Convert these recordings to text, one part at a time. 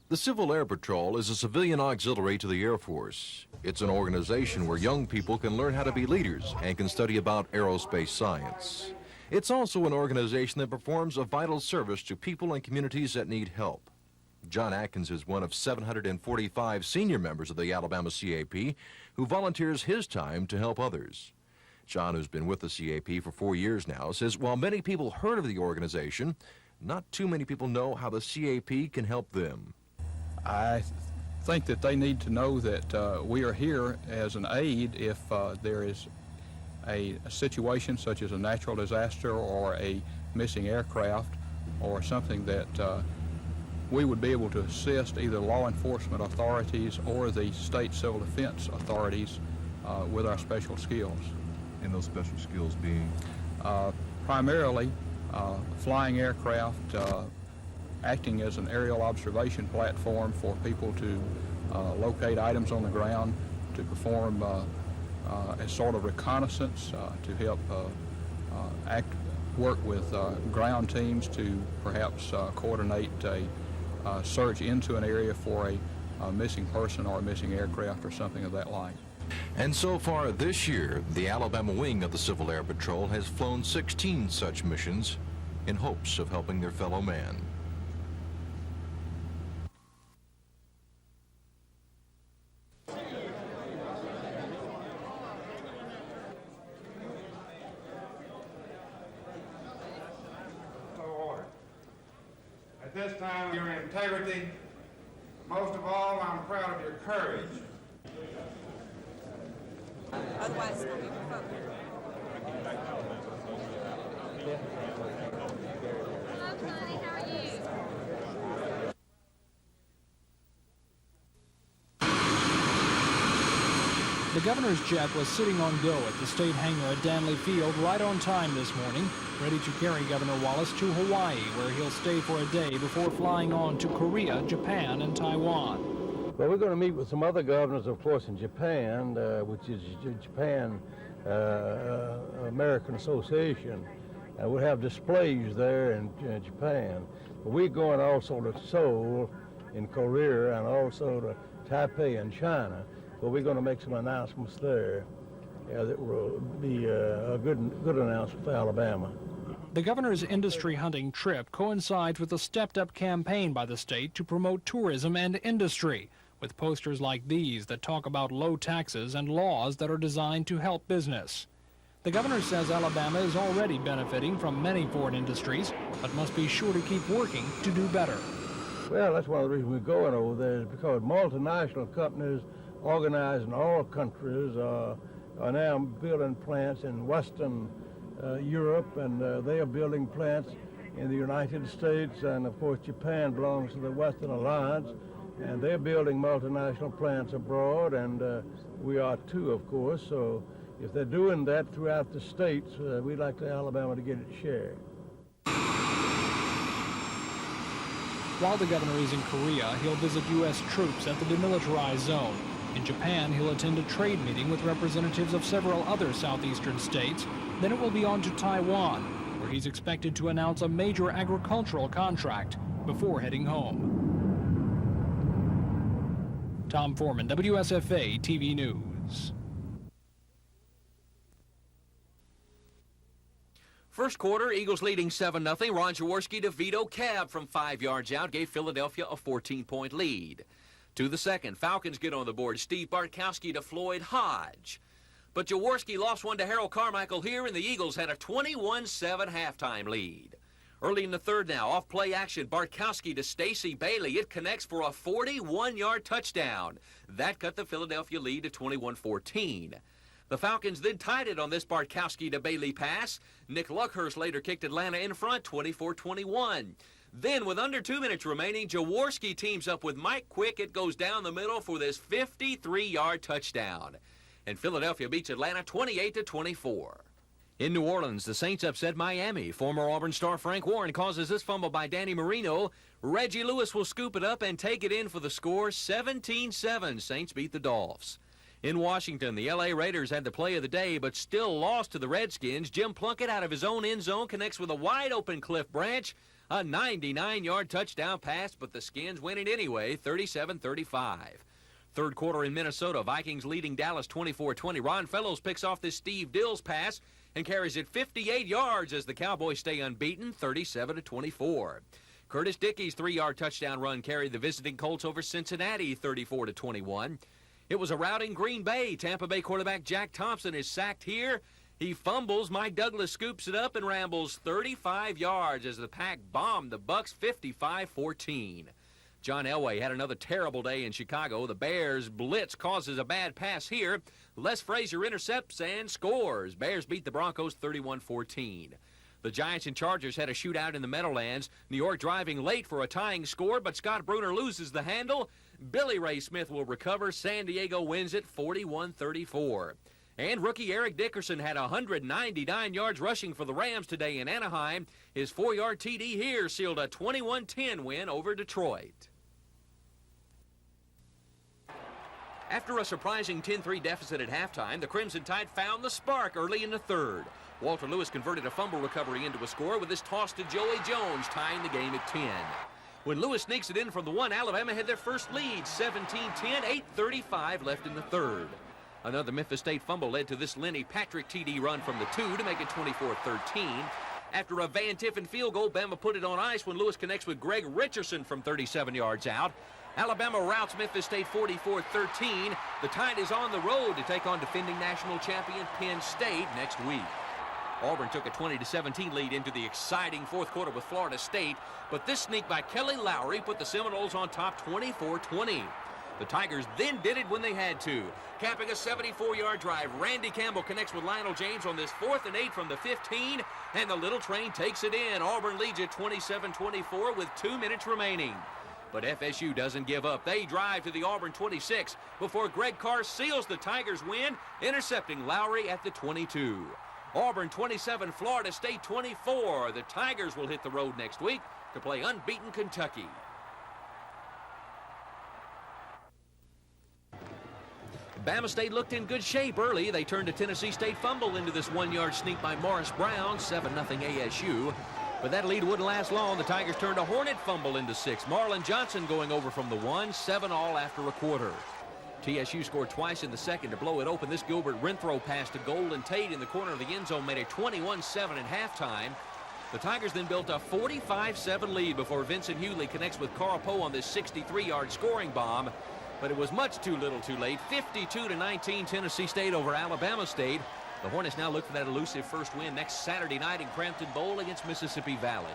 The Civil Air Patrol is a civilian auxiliary to the Air Force. It's an organization where young people can learn how to be leaders and can study about aerospace science. It's also an organization that performs a vital service to people and communities that need help. John Atkins is one of 745 senior members of the Alabama CAP who volunteers his time to help others. John, who's been with the CAP for 4 years now, says while many people heard of the organization, not too many people know how the CAP can help them. I think that they need to know that we are here as an aid if there is a situation such as a natural disaster or a missing aircraft or something that we would be able to assist either law enforcement authorities or the state civil defense authorities with our special skills. And those special skills being? Primarily flying aircraft, acting as an aerial observation platform for people to locate items on the ground, to perform a sort of reconnaissance, to help work with ground teams to perhaps coordinate a search into an area for a missing person or a missing aircraft or something of that like. And so far this year, the Alabama wing of the Civil Air Patrol has flown 16 such missions in hopes of helping their fellow man. At this time, your integrity. Most of all, I'm proud of your courage. Otherwise, it's going to be revoked. Hello, Connie. How are you? The governor's jet was sitting on go at the state hangar at Danley Field right on time this morning, ready to carry Governor Wallace to Hawaii, where he'll stay for a day before flying on to Korea, Japan, and Taiwan. Well, we're going to meet with some other governors, of course, in Japan, which is Japan American Association. We'll have displays there in Japan. But we're going also to Seoul in Korea and also to Taipei in China. But we're going to make some announcements there that will be a good announcement for Alabama. The governor's industry hunting trip coincides with a stepped-up campaign by the state to promote tourism and industry, with posters like these that talk about low taxes and laws that are designed to help business. The governor says Alabama is already benefiting from many foreign industries, but must be sure to keep working to do better. Well, that's one of the reasons we're going over there, is because multinational companies organized in all countries are now building plants in Western Europe, and they are building plants in the United States, and of course Japan belongs to the Western Alliance, and they're building multinational plants abroad, and we are too, of course. So if they're doing that throughout the states, we'd like Alabama to get its share. While the governor is in Korea, he'll visit U.S. troops at the demilitarized zone. In Japan, he'll attend a trade meeting with representatives of several other southeastern states. Then it will be on to Taiwan, where he's expected to announce a major agricultural contract before heading home. Tom Foreman, WSFA TV News. First quarter, Eagles leading 7-0. Ron Jaworski to Vito Cab from 5 yards out gave Philadelphia a 14-point lead. To the second, Falcons get on the board. Steve Bartkowski to Floyd Hodge. But Jaworski lost one to Harold Carmichael here, and the Eagles had a 21-7 halftime lead. Early in the third now, off play action, Bartkowski to Stacey Bailey. It connects for a 41-yard touchdown. That cut the Philadelphia lead to 21-14. The Falcons then tied it on this Bartkowski to Bailey pass. Nick Luckhurst later kicked Atlanta in front, 24-21. Then, with under 2 minutes remaining, Jaworski teams up with Mike Quick. It goes down the middle for this 53-yard touchdown. And Philadelphia beats Atlanta 28-24. In New Orleans, the Saints upset Miami. Former Auburn star Frank Warren causes this fumble by Danny Marino. Reggie Lewis will scoop it up and take it in for the score, 17-7. Saints beat the Dolphins. In Washington, the L.A. Raiders had the play of the day, but still lost to the Redskins. Jim Plunkett out of his own end zone connects with a wide-open Cliff Branch. A 99-yard touchdown pass, but the Skins win it anyway, 37-35. Third quarter in Minnesota, Vikings leading Dallas 24-20. Ron Fellows picks off this Steve Dills pass and carries it 58 yards as the Cowboys stay unbeaten, 37-24. Curtis Dickey's 3-yard touchdown run carried the visiting Colts over Cincinnati, 34-21. It was a routing Green Bay. Tampa Bay quarterback Jack Thompson is sacked here. He fumbles. Mike Douglas scoops it up and rambles 35 yards as the Pack bombed the Bucks 55-14. John Elway had another terrible day in Chicago. The Bears blitz causes a bad pass here. Les Frazier intercepts and scores. Bears beat the Broncos 31-14. The Giants and Chargers had a shootout in the Meadowlands. New York driving late for a tying score, but Scott Bruner loses the handle. Billy Ray Smith will recover. San Diego wins it 41-34. And rookie Eric Dickerson had 199 yards rushing for the Rams today in Anaheim. His 4-yard TD here sealed a 21-10 win over Detroit. After a surprising 10-3 deficit at halftime, the Crimson Tide found the spark early in the third. Walter Lewis converted a fumble recovery into a score with his toss to Joey Jones, tying the game at 10. When Lewis sneaks it in from the 1, Alabama had their first lead, 17-10, 8:35 left in the third. Another Memphis State fumble led to this Lenny Patrick TD run from the 2 to make it 24-13. After a Van Tiffen field goal, Bama put it on ice when Lewis connects with Greg Richardson from 37 yards out. Alabama routs Memphis State 44-13. The Tide is on the road to take on defending national champion Penn State next week. Auburn took a 20-17 lead into the exciting fourth quarter with Florida State, but this sneak by Kelly Lowry put the Seminoles on top 24-20. The Tigers then did it when they had to. Capping a 74-yard drive, Randy Campbell connects with Lionel James on this 4th and 8 from the 15, and the Little Train takes it in. Auburn leads at 27-24 with 2 minutes remaining. But FSU doesn't give up. They drive to the Auburn 26 before Greg Carr seals the Tigers' win, intercepting Lowry at the 22. Auburn 27, Florida State 24. The Tigers will hit the road next week to play unbeaten Kentucky. Bama State looked in good shape early. They turned a Tennessee State fumble into this 1-yard sneak by Morris Brown, 7-0 ASU. But that lead wouldn't last long. The Tigers turned a Hornet fumble into 6. Marlon Johnson going over from the 1, 7 all after a quarter. TSU scored twice in the second to blow it open. This Gilbert Renfro pass to Golden Tate in the corner of the end zone made it 21-7 at halftime. The Tigers then built a 45-7 lead before Vincent Hewley connects with Carl Poe on this 63-yard scoring bomb. But it was much too little too late. 52-19 Tennessee State over Alabama State. The Hornets now look for that elusive first win next Saturday night in Crampton Bowl against Mississippi Valley.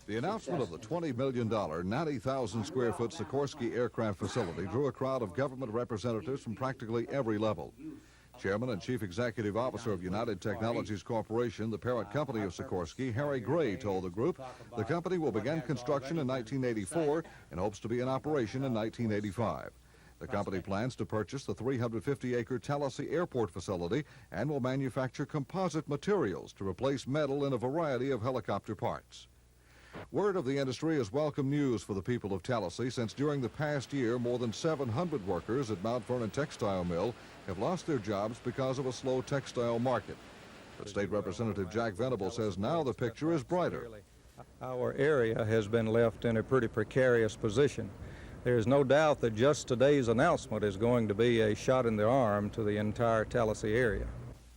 The announcement of the $20 million, 90,000 square foot Sikorsky aircraft facility drew a crowd of government representatives from practically every level. Chairman and Chief Executive Officer of United Technologies Corporation, the parent company of Sikorsky, Harry Gray, told the group the company will begin construction in 1984 and hopes to be in operation in 1985. The company plans to purchase the 350-acre Tallahassee Airport facility and will manufacture composite materials to replace metal in a variety of helicopter parts. Word of the industry is welcome news for the people of Tallahassee, since during the past year, more than 700 workers at Mount Vernon Textile Mill have lost their jobs because of a slow textile market. But State Representative Jack Venable says now the picture is brighter. Our area has been left in a pretty precarious position. There is no doubt that just today's announcement is going to be a shot in the arm to the entire Tallahassee area.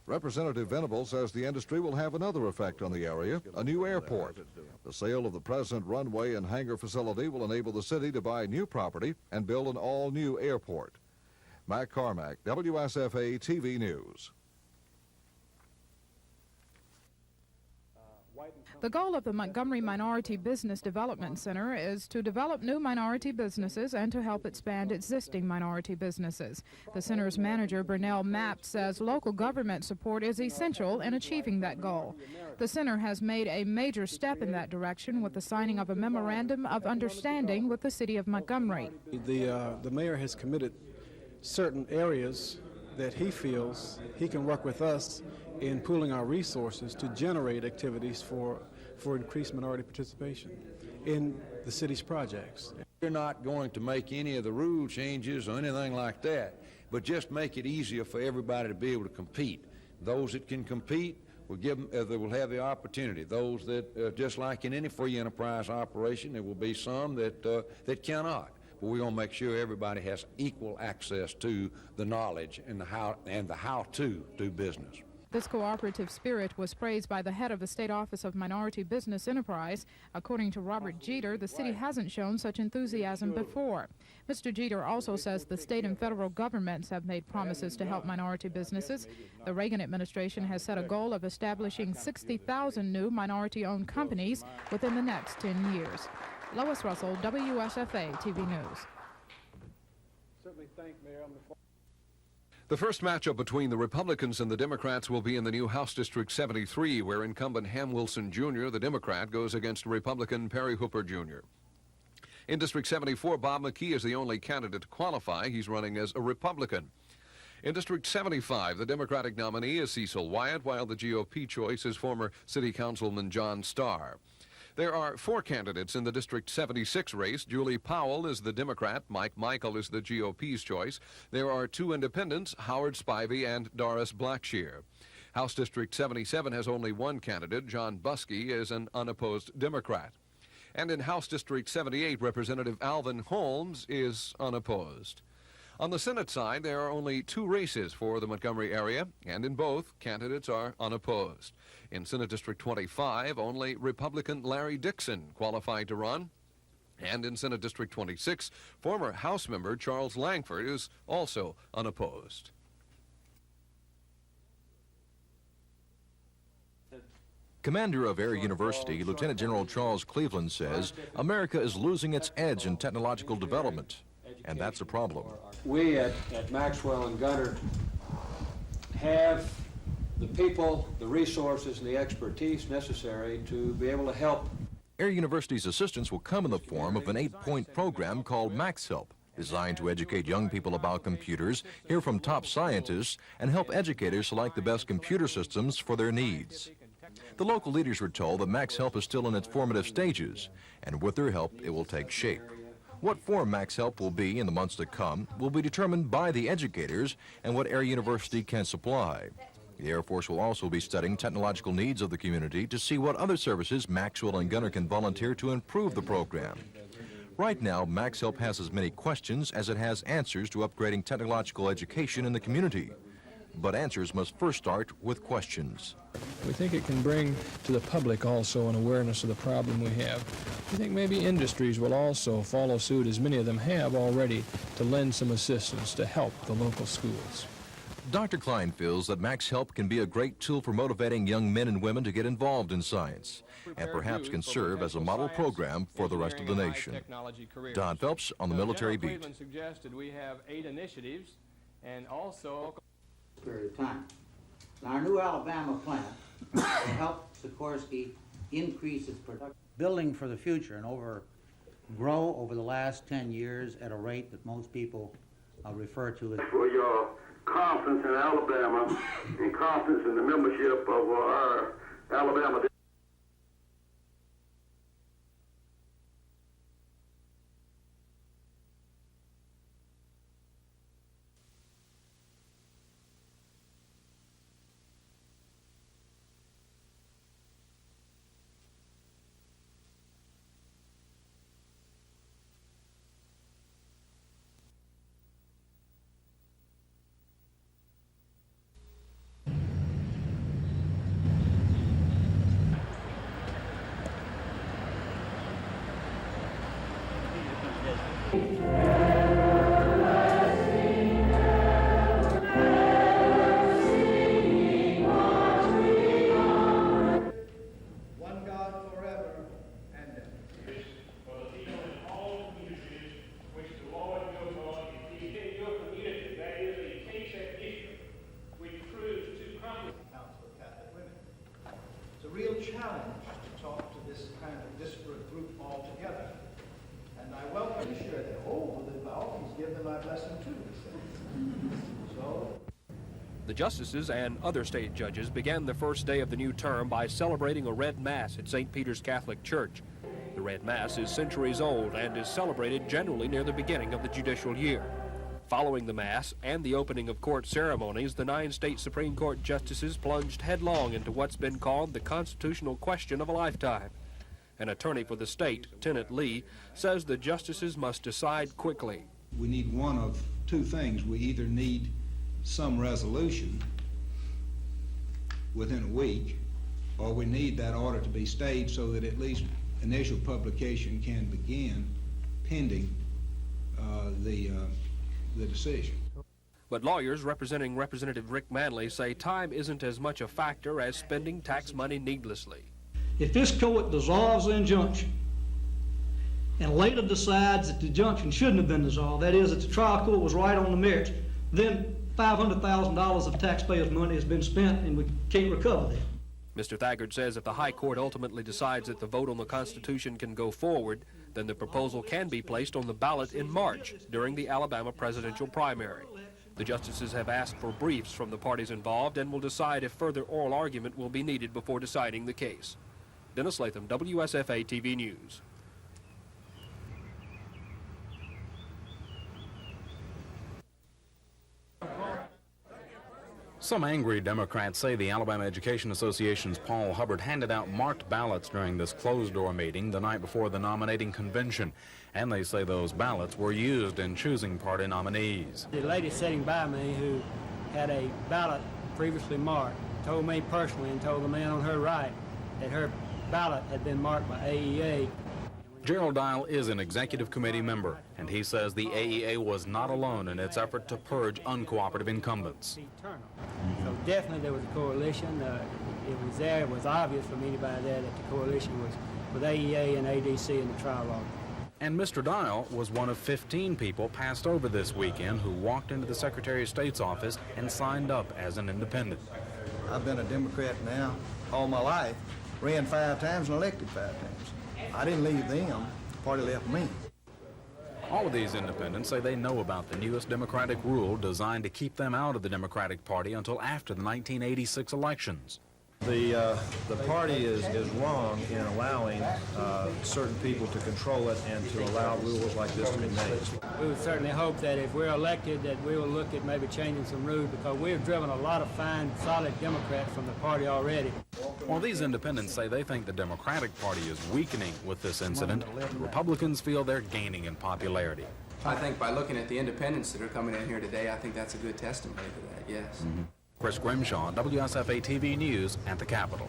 Representative Venable says the industry will have another effect on the area, a new airport. The sale of the present runway and hangar facility will enable the city to buy new property and build an all-new airport. Mac Carmack, WSFA TV News. The goal of the Montgomery Minority Business Development Center is to develop new minority businesses and to help expand existing minority businesses. The center's manager, Burnell Mapp, says local government support is essential in achieving that goal. The center has made a major step in that direction with the signing of a memorandum of understanding with the city of Montgomery. The mayor has committed certain areas that he feels he can work with us in pooling our resources to generate activities for increased minority participation in the city's projects. We're not going to make any of the rule changes or anything like that, but just make it easier for everybody to be able to compete. Those that can compete will they will have the opportunity. Those that, just like in any free enterprise operation, there will be some that cannot. But we're going to make sure everybody has equal access to the knowledge and the how to do business. This cooperative spirit was praised by the head of the State Office of Minority Business Enterprise. According to Robert Jeter, the city hasn't shown such enthusiasm before. Mr. Jeter also says the state and federal governments have made promises to help minority businesses. The Reagan administration has set a goal of establishing 60,000 new minority-owned companies within the next 10 years. Lois Russell, WSFA TV News. Certainly thank Mayor. The first matchup between the Republicans and the Democrats will be in the new House District 73, where incumbent Ham Wilson Jr., the Democrat, goes against Republican Perry Hooper Jr. In District 74, Bob McKee is the only candidate to qualify. He's running as a Republican. In District 75, the Democratic nominee is Cecil Wyatt, while the GOP choice is former City Councilman John Starr. There are 4 candidates in the District 76 race. Julie Powell is the Democrat. Mike Michael is the GOP's choice. There are 2 independents, Howard Spivey and Doris Blackshear. House District 77 has only 1 candidate. John Buskey is an unopposed Democrat. And in House District 78, Representative Alvin Holmes is unopposed. On the Senate side, there are only 2 races for the Montgomery area, and in both, candidates are unopposed. In Senate District 25, only Republican Larry Dixon qualified to run. And in Senate District 26, former House member Charles Langford is also unopposed. Commander of Air University, Lieutenant General Charles Cleveland says America is losing its edge in technological development, and that's a problem. We at Maxwell and Gunter have the people, the resources, and the expertise necessary to be able to help. Air University's assistance will come in the form of an 8-point program called Max Help, designed to educate young people about computers, hear from top scientists, and help educators select the best computer systems for their needs. The local leaders were told that Max Help is still in its formative stages, and with their help, it will take shape. What form Max Help will be in the months to come will be determined by the educators and what Air University can supply. The Air Force will also be studying technological needs of the community to see what other services Maxwell and Gunter can volunteer to improve the program. Right now, Max Help has as many questions as it has answers to upgrading technological education in the community. But answers must first start with questions. We think it can bring to the public also an awareness of the problem we have. We think maybe industries will also follow suit, as many of them have already, to lend some assistance to help the local schools. Dr. Klein feels that Max Help can be a great tool for motivating young men and women to get involved in science, and perhaps can serve as a model program for the rest of the nation. Don Phelps on the Military Beat. Cleveland suggested we have 8 initiatives and also period of time. Now, our new Alabama plant will help Sikorsky increase its production. Building for the future and grow over the last 10 years at a rate that most people refer to as. For your confidence in Alabama and confidence in the membership of our Alabama. real challenge to talk to this kind of disparate group altogether. And I welcome to share that. Oh, well, by all means, give them my blessing too. So. The justices and other state judges began the first day of the new term by celebrating a Red Mass at St. Peter's Catholic Church. The Red Mass is centuries old and is celebrated generally near the beginning of the judicial year. Following the Mass and the opening of court ceremonies, the 9 state Supreme Court justices plunged headlong into what's been called the constitutional question of a lifetime. An attorney for the state, Tennant Lee, says the justices must decide quickly. We need one of two things. We either need some resolution within a week, or we need that order to be stayed so that at least initial publication can begin pending the decision. But lawyers representing Representative Rick Manley say time isn't as much a factor as spending tax money needlessly. If this court dissolves the injunction and later decides that the injunction shouldn't have been dissolved, that is, that the trial court was right on the merits, then $500,000 of taxpayers' money has been spent and we can't recover that. Mr. Thagard says if the High Court ultimately decides that the vote on the Constitution can go forward, then the proposal can be placed on the ballot in March during the Alabama presidential primary. The justices have asked for briefs from the parties involved and will decide if further oral argument will be needed before deciding the case. Dennis Latham, WSFA TV News. Some angry Democrats say the Alabama Education Association's Paul Hubbard handed out marked ballots during this closed-door meeting the night before the nominating convention, and they say those ballots were used in choosing party nominees. The lady sitting by me who had a ballot previously marked told me personally and told the man on her right that her ballot had been marked by AEA. Gerald Dial is an executive committee member, and he says the AEA was not alone in its effort to purge uncooperative incumbents. So definitely there was a coalition. It was obvious from anybody there that the coalition was with AEA and ADC in the trial law. And Mr. Dial was one of 15 people passed over this weekend who walked into the Secretary of State's office and signed up as an independent. I've been a Democrat now all my life, ran 5 times and elected 5 times. I didn't leave them, the party left me. All of these independents say they know about the newest Democratic rule designed to keep them out of the Democratic Party until after the 1986 elections. The party is wrong in allowing certain people to control it and to allow rules like this to be made. We would certainly hope that if we're elected that we will look at maybe changing some rules because we've driven a lot of fine, solid Democrats from the party already. While these independents say they think the Democratic Party is weakening with this incident, Republicans feel they're gaining in popularity. I think by looking at the independents that are coming in here today, I think that's a good testimony to that, yes. Chris Grimshaw, WSFA TV News at the Capitol.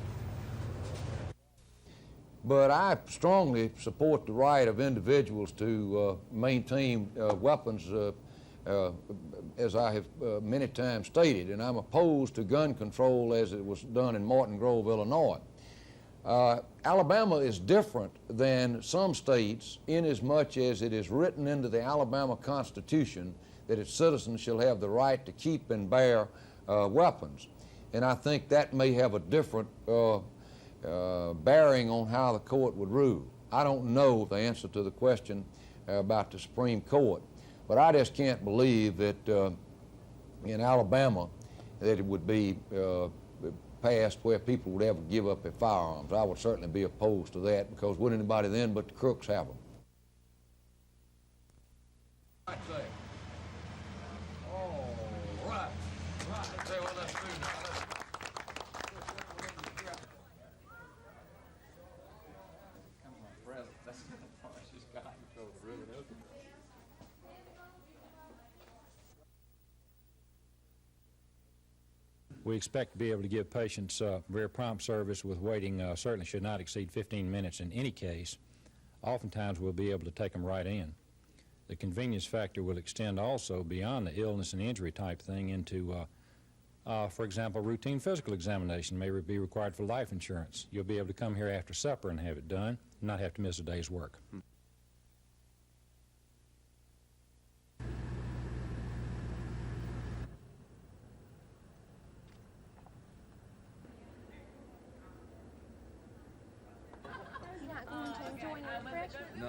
But I strongly support the right of individuals to maintain weapons, as I have many times stated, and I'm opposed to gun control as it was done in Martin Grove, Illinois. Alabama is different than some states inasmuch as it is written into the Alabama Constitution that its citizens shall have the right to keep and bear weapons. And I think that may have a different bearing on how the court would rule. I don't know the answer to the question about the Supreme Court, but I just can't believe that in Alabama that it would be passed where people would ever give up their firearms. I would certainly be opposed to that because would anybody then but the crooks have them? We expect to be able to give patients very prompt service with waiting certainly should not exceed 15 minutes in any case. Oftentimes we'll be able to take them right in. The convenience factor will extend also beyond the illness and injury type thing into, for example, routine physical examination may be required for life insurance. You'll be able to come here after supper and have it done, and not have to miss a day's work. No.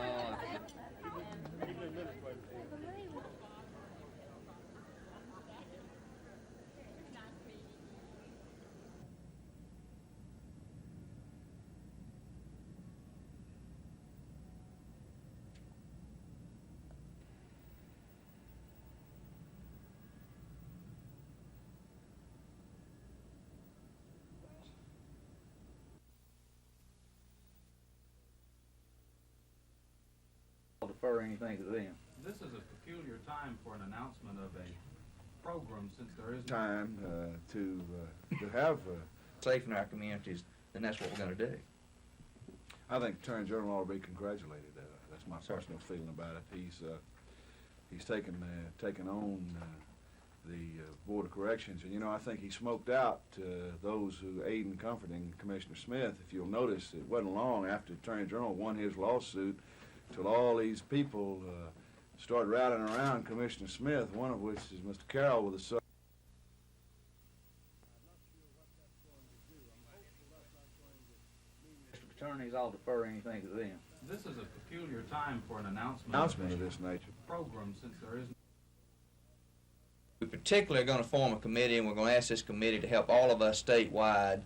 Defer anything to them. This is a peculiar time for an announcement of a program, since there is time to have safe in our communities, then that's what we're going to do. I think the Attorney General ought to be congratulated. That's my personal feeling about it. He's taken on the Board of Corrections, and I think he smoked out those who aid in comforting Commissioner Smith. If you'll notice, it wasn't long after the Attorney General won his lawsuit till all these people started routing around Commissioner Smith, one of which is Mr. Carroll with the District attorneys, I'll defer anything to them. This is a peculiar time for an announcement of this nature. Program, since there is. We particularly are going to form a committee, and we're going to ask this committee to help all of us statewide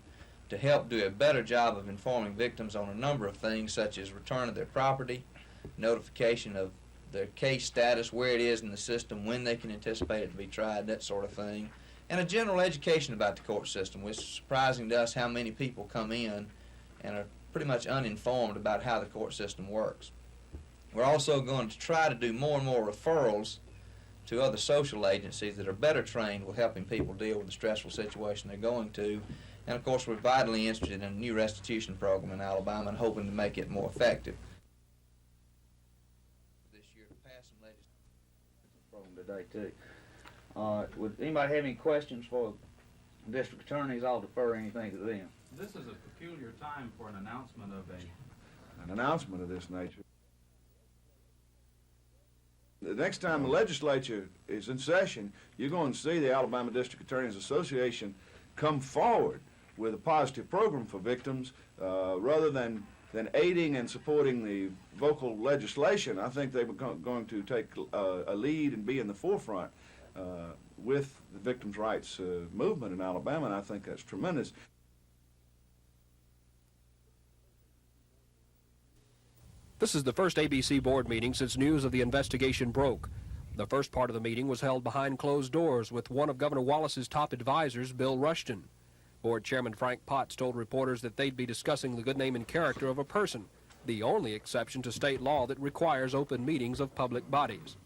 to help do a better job of informing victims on a number of things, such as return of their property, notification of their case status, where it is in the system, when they can anticipate it to be tried, that sort of thing, and a general education about the court system. It's surprising to us how many people come in and are pretty much uninformed about how the court system works. We're also going to try to do more and more referrals to other social agencies that are better trained with helping people deal with the stressful situation they're going to. And of course, we're vitally interested in a new restitution program in Alabama and hoping to make it more effective. Today too. Would anybody have any questions for district attorneys? I'll defer anything to them. This is a peculiar time for an announcement of an announcement of this nature. The next time the legislature is in session, you're going to see the Alabama District Attorneys Association come forward with a positive program for victims rather than aiding and supporting the vocal legislation. I think they were going to take a lead and be in the forefront with the victims' rights movement in Alabama, and I think that's tremendous. This is the first ABC board meeting since news of the investigation broke. The first part of the meeting was held behind closed doors with one of Governor Wallace's top advisors, Bill Rushton. Board Chairman Frank Potts told reporters that they'd be discussing the good name and character of a person, the only exception to state law that requires open meetings of public bodies.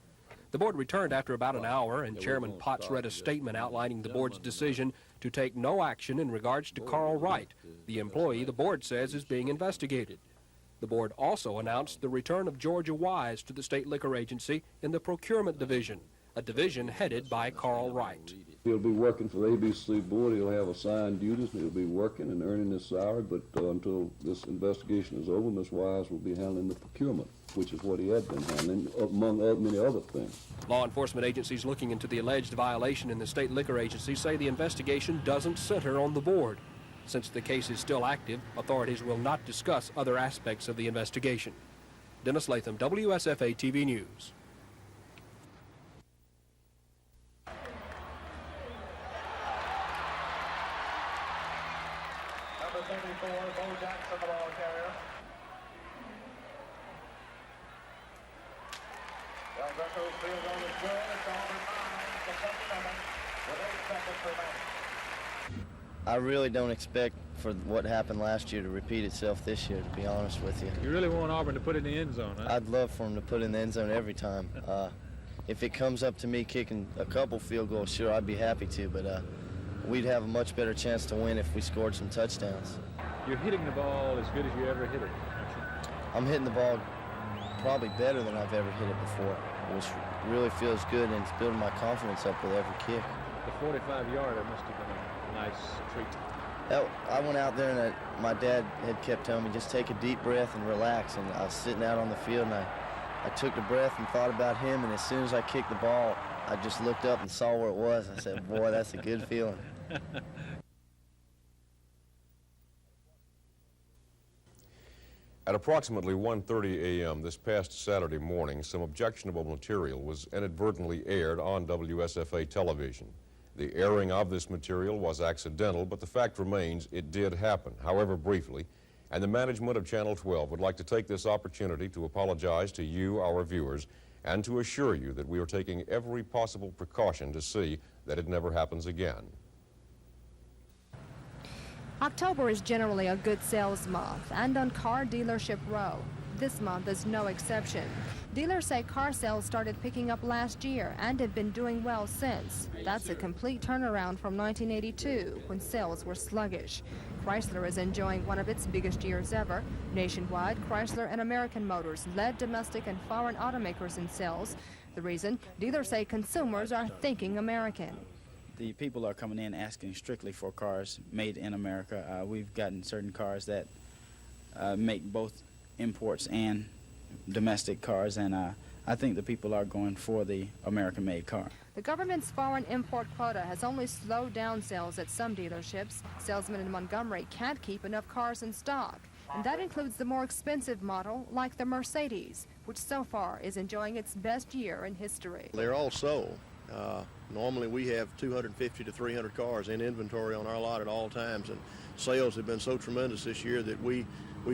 The board returned after about an hour, and Chairman Potts read a statement outlining the board's decision to take no action in regards to Carl Wright, the employee the board says is being investigated. The board also announced the return of Georgia Wise to the State Liquor Agency in the Procurement Division, a division headed by Carl Wright. He'll be working for the ABC board. He'll have assigned duties, and he'll be working and earning his salary, but until this investigation is over, Ms. Wise will be handling the procurement, which is what he had been handling, among many other things. Law enforcement agencies looking into the alleged violation in the State Liquor Agency say the investigation doesn't center on the board. Since the case is still active, authorities will not discuss other aspects of the investigation. Dennis Latham, WSFA TV News. Number 34, Bo Jackson, the ball carrier. Well, Greco's field goal is good. It's overtime. The second inning with 8 seconds remaining. I really don't expect for what happened last year to repeat itself this year, to be honest with you. You really want Auburn to put it in the end zone, huh? I'd love for them to put it in the end zone every time. If it comes up to me kicking a couple field goals, sure, I'd be happy to, but we'd have a much better chance to win if we scored some touchdowns. You're hitting the ball as good as you ever hit it, aren't you? I'm hitting the ball probably better than I've ever hit it before, which really feels good, and it's building my confidence up with every kick. The 45-yarder must have been a nice treat. I went out there, and my dad had kept telling me, just take a deep breath and relax, and I was sitting out on the field, and I took the breath and thought about him, and as soon as I kicked the ball, I just looked up and saw where it was. I said, boy, that's a good feeling. At approximately 1:30 a.m. this past Saturday morning, some objectionable material was inadvertently aired on WSFA television. The airing of this material was accidental, but the fact remains it did happen, however briefly, and the management of Channel 12 would like to take this opportunity to apologize to you, our viewers, and to assure you that we are taking every possible precaution to see that it never happens again. October is generally a good sales month, and on Car Dealership Row, this month is no exception. Dealers say car sales started picking up last year and have been doing well since. That's a complete turnaround from 1982, when sales were sluggish. Chrysler is enjoying one of its biggest years ever. Nationwide, Chrysler and American Motors led domestic and foreign automakers in sales. The reason? Dealers say consumers are thinking American. The people are coming in asking strictly for cars made in America. We've gotten certain cars that make both imports and domestic cars, and I think the people are going for the American-made car. The government's foreign import quota has only slowed down sales at some dealerships. Salesmen in Montgomery can't keep enough cars in stock, and that includes the more expensive model, like the Mercedes, which so far is enjoying its best year in history. They're all sold. Normally we have 250 to 300 cars in inventory on our lot at all times, and sales have been so tremendous this year that we've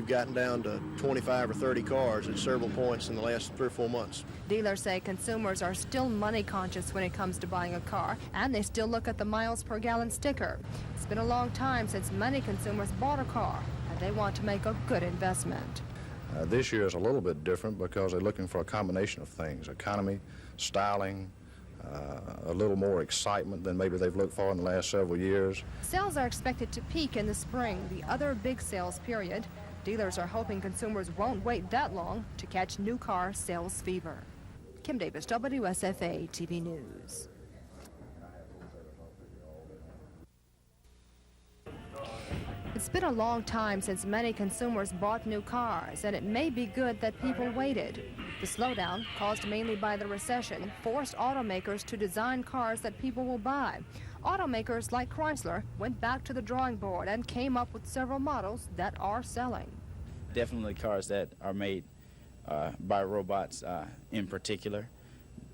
gotten down to 25 or 30 cars at several points in the last 3 or 4 months. Dealers say consumers are still money conscious when it comes to buying a car, and they still look at the miles per gallon sticker. It's been a long time since many consumers bought a car, and they want to make a good investment. This year is a little bit different because they're looking for a combination of things: economy, styling, a little more excitement than maybe they've looked for in the last several years. Sales are expected to peak in the spring, the other big sales period. Dealers are hoping consumers won't wait that long to catch new car sales fever. Kim Davis, WSFA TV News. It's been a long time since many consumers bought new cars, and it may be good that people waited. The slowdown, caused mainly by the recession, forced automakers to design cars that people will buy. Automakers like Chrysler went back to the drawing board and came up with several models that are selling. Definitely cars that are made by robots in particular.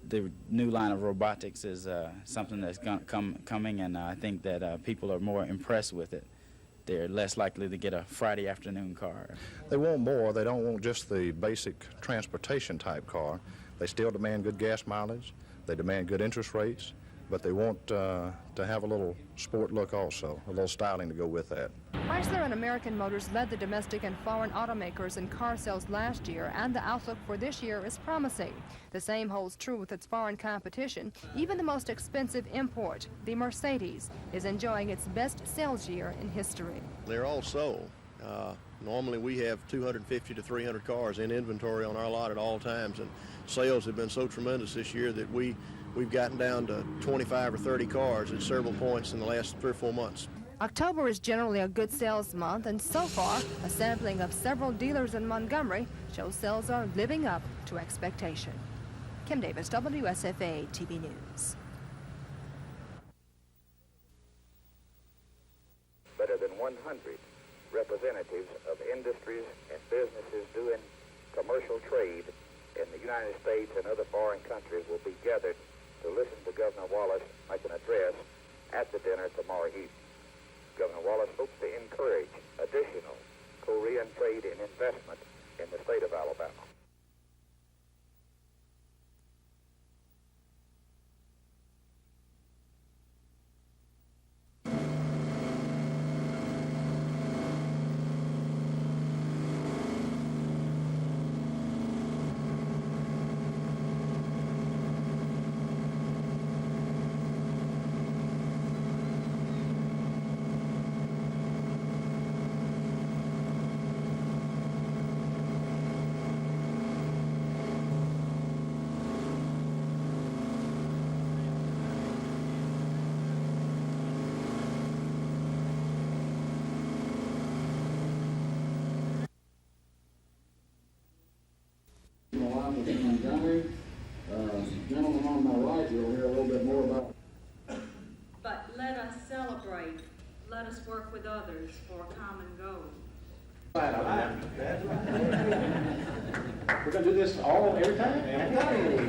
The new line of robotics is something that's coming, and I think that people are more impressed with it. They're less likely to get a Friday afternoon car. They want more. They don't want just the basic transportation type car. They still demand good gas mileage. They demand good interest rates, but they want to have a little sport look also, a little styling to go with that. Chrysler and American Motors led the domestic and foreign automakers in car sales last year, and the outlook for this year is promising. The same holds true with its foreign competition. Even the most expensive import, the Mercedes, is enjoying its best sales year in history. They're all sold. Normally we have 250 to 300 cars in inventory on our lot at all times, and sales have been so tremendous this year that we've gotten down to 25 or 30 cars at several points in the last 3 or 4 months. October is generally a good sales month, and so far, a sampling of several dealers in Montgomery shows sales are living up to expectation. Kim Davis, WSFA TV News. Better than 100 representatives of industries and businesses doing commercial trade in the United States and other foreign countries will be gathered to listen to Governor Wallace make an address at the dinner tomorrow evening. Governor Wallace hopes to encourage additional Korean trade and investment in the state of Alabama. Gentleman on my right, you'll hear a little bit more about. But let us celebrate. Let us work with others for a common goal. gonna do this every time? Every time.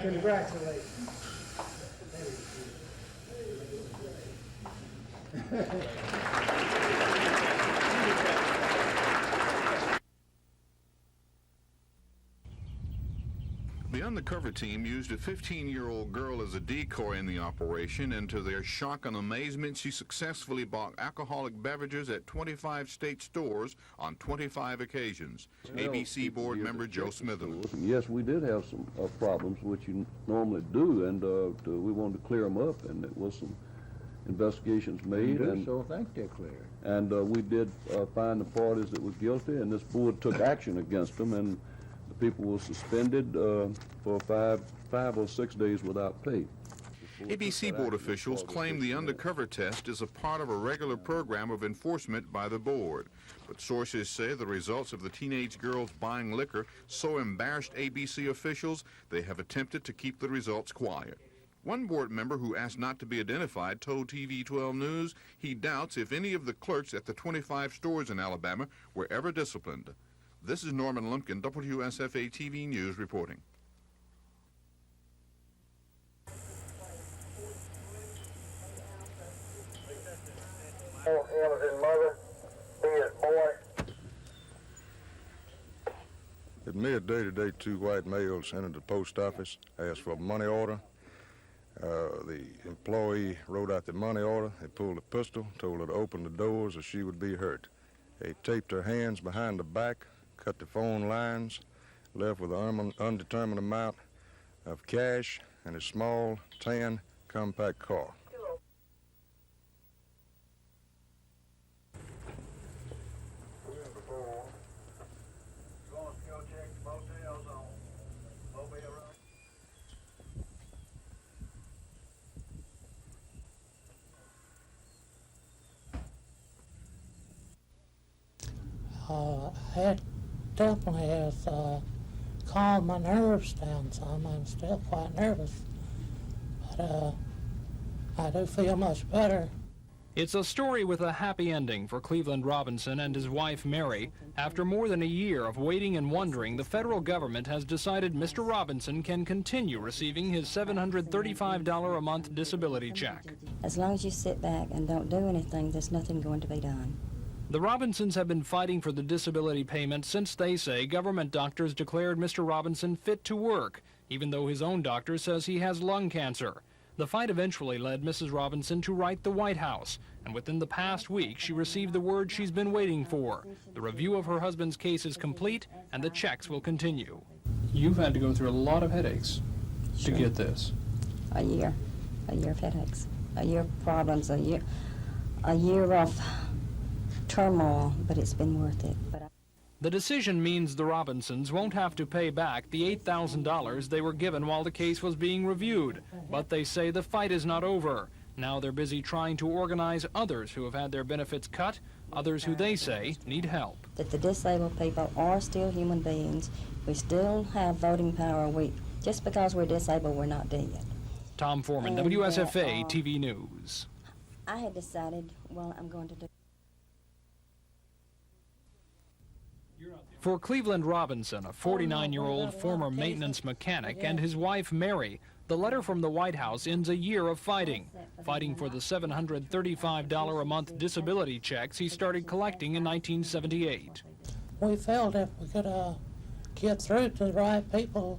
Congratulations. The undercover team used a 15-year-old girl as a decoy in the operation, and to their shock and amazement, she successfully bought alcoholic beverages at 25 state stores on 25 occasions. ABC board member Joe Smitherman. Yes, we did have some problems, which you normally do, and we wanted to clear them up, and there was some investigations made. And so I think they're clear. And we did find the parties that were guilty, and this board took action against them, and the people were suspended for five or 6 days without pay. ABC board officials claim the undercover test is a part of a regular program of enforcement by the board. But sources say the results of the teenage girls buying liquor so embarrassed ABC officials they have attempted to keep the results quiet. One board member who asked not to be identified told TV 12 News he doubts if any of the clerks at the 25 stores in Alabama were ever disciplined. This is Norman Lumpkin, WSFA TV News reporting. At midday today, two white males entered the post office, asked for a money order. The employee wrote out the money order. They pulled a pistol, told her to open the doors or she would be hurt. They taped her hands behind the back, cut the phone lines, left with an undetermined amount of cash and a small tan compact car. It definitely has calmed my nerves down some. I'm still quite nervous, but I do feel much better. It's a story with a happy ending for Cleveland Robinson and his wife Mary. After more than a year of waiting and wondering, the federal government has decided Mr. Robinson can continue receiving his $735 a month disability check. As long as you sit back and don't do anything, there's nothing going to be done. The Robinsons have been fighting for the disability payment since they say government doctors declared Mr. Robinson fit to work, even though his own doctor says he has lung cancer. The fight eventually led Mrs. Robinson to write the White House, and within the past week she received the word she's been waiting for. The review of her husband's case is complete, and the checks will continue. You've had to go through a lot of headaches to get this. A year of headaches, a year of problems, a year of turmoil, but it's been worth it. The decision means the Robinsons won't have to pay back the $8,000 they were given while the case was being reviewed. But they say the fight is not over. Now they're busy trying to organize others who have had their benefits cut, others who they say need help. That the disabled people are still human beings. We still have voting power. Just because we're disabled, we're not dead. Tom Foreman, WSFA TV News. I had decided, well, I'm going to do. For Cleveland Robinson, a 49-year-old former maintenance mechanic, and his wife Mary, the letter from the White House ends a year of fighting for the $735 a month disability checks he started collecting in 1978. We felt if we could get through to the right people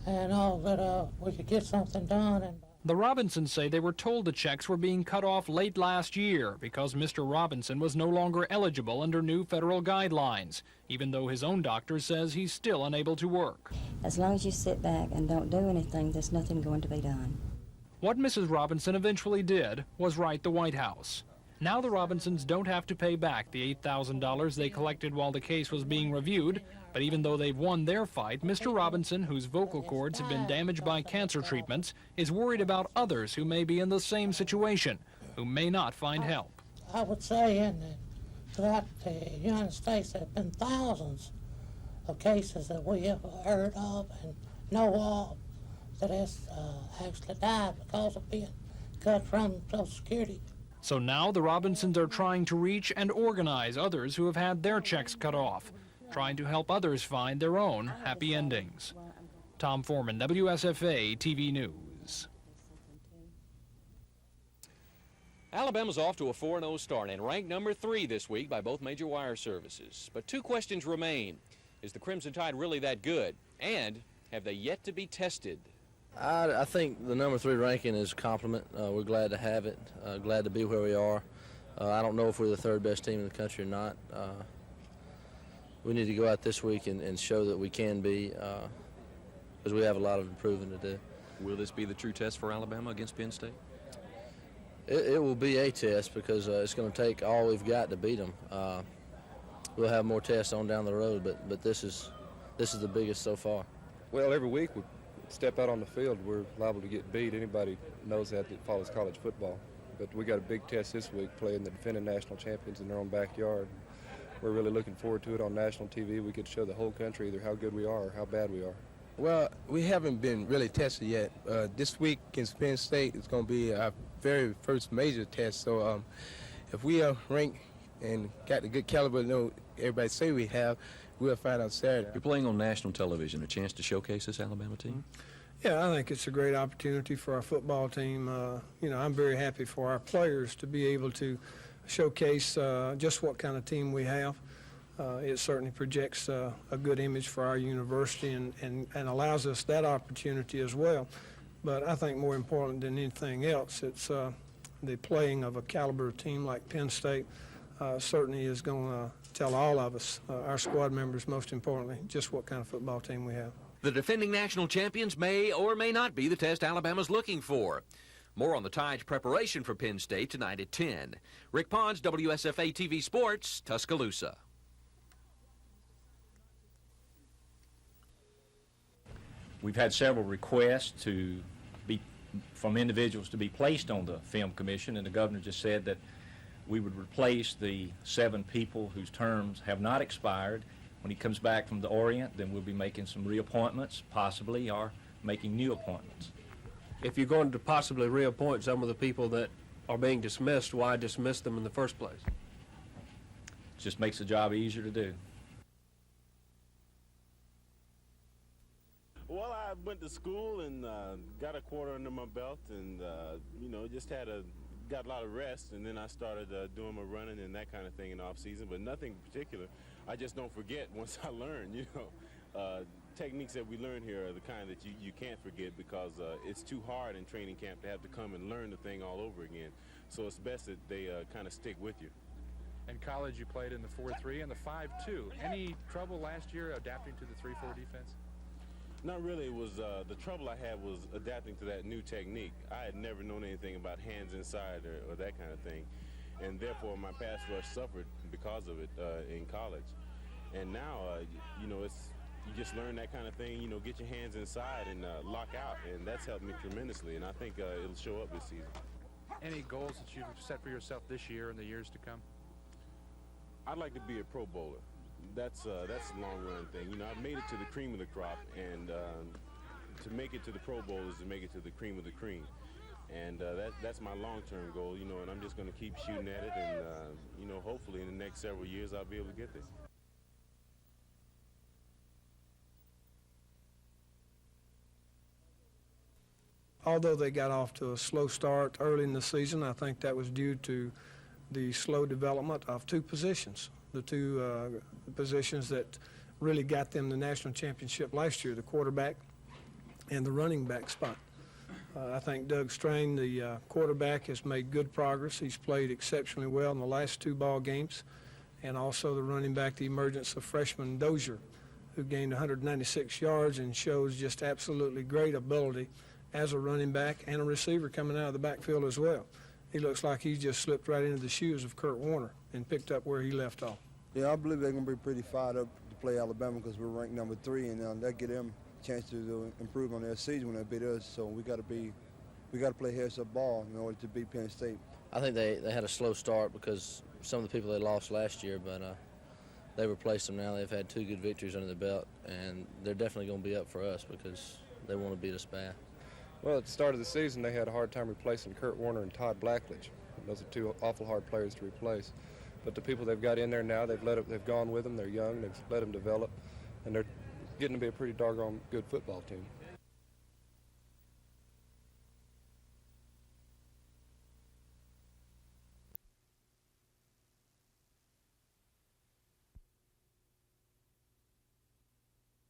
and all that we could get something done. And The Robinsons say they were told the checks were being cut off late last year because Mr. Robinson was no longer eligible under new federal guidelines, even though his own doctor says he's still unable to work. As long as you sit back and don't do anything, there's nothing going to be done. What Mrs. Robinson eventually did was write the White House. Now the Robinsons don't have to pay back the $8,000 they collected while the case was being reviewed, but even though they've won their fight, Mr. Robinson, whose vocal cords have been damaged by cancer treatments, is worried about others who may be in the same situation, who may not find help. I would say throughout the United States there have been thousands of cases that we have heard of and know of that has actually died because of being cut from Social Security. So now the Robinsons are trying to reach and organize others who have had their checks cut off, trying to help others find their own happy endings. Tom Foreman, WSFA TV News. Alabama's off to a 4-0 start and ranked number 3 this week by both major wire services. But 2 questions remain. Is the Crimson Tide really that good? And have they yet to be tested? I think the number 3 ranking is a compliment. We're glad to have it, glad to be where we are. I don't know if we're the 3rd best team in the country or not. We need to go out this week and show that we can be, because we have a lot of improving to do. Will this be the true test for Alabama against Penn State? It will be a test because it's going to take all we've got to beat them. We'll have more tests on down the road, but this is the biggest so far. Well, every week we step out on the field, we're liable to get beat. Anybody knows that follows college football. But we got a big test this week playing the defending national champions in their own backyard. We're really looking forward to it on national TV. We could show the whole country either how good we are or how bad we are. Well, we haven't been really tested yet. This week against Penn State is going to be our very first major test. So if we are ranked and got the good caliber everybody say we have, we'll find out Saturday. You're playing on national television, a chance to showcase this Alabama team? Yeah, I think it's a great opportunity for our football team. I'm very happy for our players to be able to showcase just what kind of team we have. It certainly projects a good image for our university and allows us that opportunity as well. But I think more important than anything else, it's the playing of a caliber team like Penn State certainly is going to tell all of us, our squad members most importantly, just what kind of football team we have. The defending national champions may or may not be the test Alabama's looking for. More on the Tide's preparation for Penn State tonight at 10. Rick Pons, WSFA TV Sports, Tuscaloosa. We've had several requests from individuals to be placed on the film commission, and the governor just said that we would replace the 7 people whose terms have not expired. When he comes back from the Orient, then we'll be making some reappointments, possibly, or making new appointments. If you're going to possibly reappoint some of the people that are being dismissed, why dismiss them in the first place? It just makes the job easier to do. Well, I went to school and got a quarter under my belt and, just got a lot of rest, and then I started doing my running and that kind of thing in off season, but nothing particular. I just don't forget once I learn, techniques that we learn here are the kind that you can't forget because it's too hard in training camp to have to come and learn the thing all over again. So it's best that they kind of stick with you. In college, you played in the 4-3 and the 5-2. Any trouble last year adapting to the 3-4 defense? Not really. It was the trouble I had was adapting to that new technique. I had never known anything about hands inside or that kind of thing, and therefore my pass rush suffered because of it in college. And now, you just learn that kind of thing. Get your hands inside and lock out, and that's helped me tremendously. And I think it'll show up this season. Any goals that you've set for yourself this year and the years to come? I'd like to be a Pro Bowler. That's a long-run thing. I've made it to the cream of the crop, and to make it to the Pro Bowl is to make it to the cream of the cream. And that's my long-term goal, and I'm just going to keep shooting at it, and, hopefully in the next several years I'll be able to get there. Although they got off to a slow start early in the season, I think that was due to the slow development of 2 positions. The 2 positions that really got them the national championship last year, the quarterback and the running back spot. I think Doug Strain, the quarterback, has made good progress. He's played exceptionally well in the last 2 ball games. And also the running back, the emergence of freshman Dozier, who gained 196 yards and shows just absolutely great ability as a running back and a receiver coming out of the backfield as well. He looks like he's just slipped right into the shoes of Kurt Warner and picked up where he left off. Yeah, I believe they're going to be pretty fired up to play Alabama because we're ranked number 3, and that give them a chance to improve on their season when they beat us. So we got to play heads-up ball in order to beat Penn State. I think they had a slow start because some of the people they lost last year, but they replaced them now. They've had 2 good victories under the belt, and they're definitely going to be up for us because they want to beat us bad. Well, at the start of the season, they had a hard time replacing Kurt Warner and Todd Blackledge. Those are 2 awful hard players to replace. But the people they've got in there now, they've gone with them. They're young. They've let them develop, and they're getting to be a pretty doggone good football team.